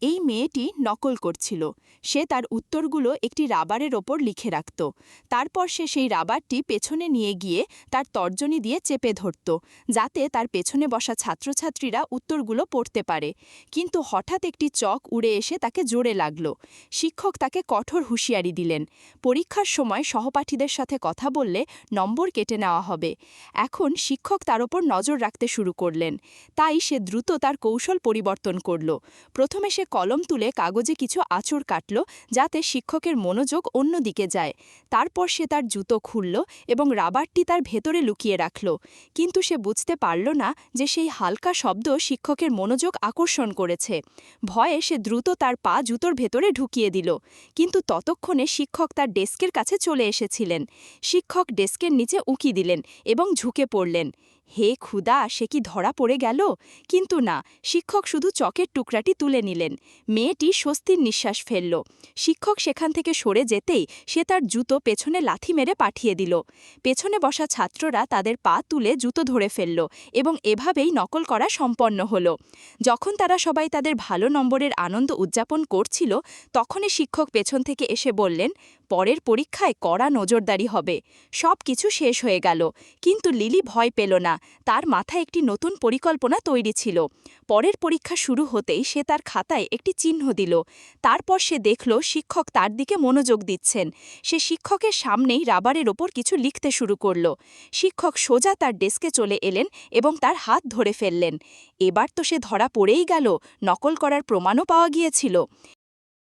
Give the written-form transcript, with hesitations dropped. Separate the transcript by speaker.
Speaker 1: এই মেয়েটি নকল করছিল। সে তার উত্তরগুলো একটি রাবারের ওপর লিখে রাখত। তারপর সে সেই রাবারটি পেছনে নিয়ে গিয়ে তার তর্জনী দিয়ে চেপে ধরত, যাতে তার পেছনে বসা ছাত্রছাত্রীরা উত্তরগুলো পড়তে পারে। কিন্তু হঠাৎ একটি চক উড়ে এসে তাকে জোরে লাগল। শিক্ষক তাকে কঠোর হুঁশিয়ারি দিলেন, পরীক্ষার সময় সহপাঠীদের সাথে কথা বললে নম্বর কেটে নেওয়া হবে। এখন শিক্ষক তার ওপর নজর রাখতে শুরু করলেন। তাই সে দ্রুত তার কৌশল পরিবর্তন করল। প্রথমে সে কলম তুলে কাগজে কিছু আঁচড় কাটল, যাতে শিক্ষকের মনোযোগ অন্যদিকে যায়। তারপর সে তার জুতো খুলল এবং রাবারটি তার ভেতরে লুকিয়ে রাখল। কিন্তু সে বুঝতে পারল না যে সেই হালকা শব্দ শিক্ষকের মনোযোগ আকর্ষণ করেছে। ভয়ে সে দ্রুত তার পা জুতোর ভেতরে ঢুকিয়ে দিল। কিন্তু ততক্ষণে শিক্ষক তার ডেস্কের কাছে চলে এসেছিলেন। শিক্ষক ডেস্কের নিচে উঁকি দিলেন এবং ঝুঁকে পড়লেন। হে খুদা, সে কি ধরা পড়ে গেল? কিন্তু না, শিক্ষক শুধু চকের টুকরাটি তুলে নিলেন। মেয়েটি স্বস্তির নিঃশ্বাস ফেলল। শিক্ষক সেখান থেকে সরে যেতেই সে তার জুতো পেছনে লাথি মেরে পাঠিয়ে দিল। পেছনে বসা ছাত্ররা তাদের পা তুলে জুতো ধরে ফেলল এবং এভাবেই নকল করা সম্পন্ন হল। যখন তারা সবাই তাদের ভালো নম্বরের আনন্দ উদযাপন করছিল, তখনই শিক্ষক পেছন থেকে এসে বললেন, পরের পরীক্ষায় কড়া নজরদারি হবে। সব কিছু শেষ হয়ে গেল, কিন্তু লিলি ভয় পেল না। তার মাথায় একটি নতুন পরিকল্পনা তৈরি ছিল। পরের পরীক্ষা শুরু হতেই সে তার খাতায় একটি চিহ্ন দিল। তারপর সে দেখল শিক্ষক তার দিকে মনোযোগ দিচ্ছেন। সে শিক্ষকের সামনেই রাবারের ওপর কিছু লিখতে শুরু করল। শিক্ষক সোজা তার ডেস্কে চলে এলেন এবং তার হাত ধরে ফেললেন। এবার তো সে ধরা পড়েই গেল, নকল করার প্রমাণও পাওয়া গিয়েছিল।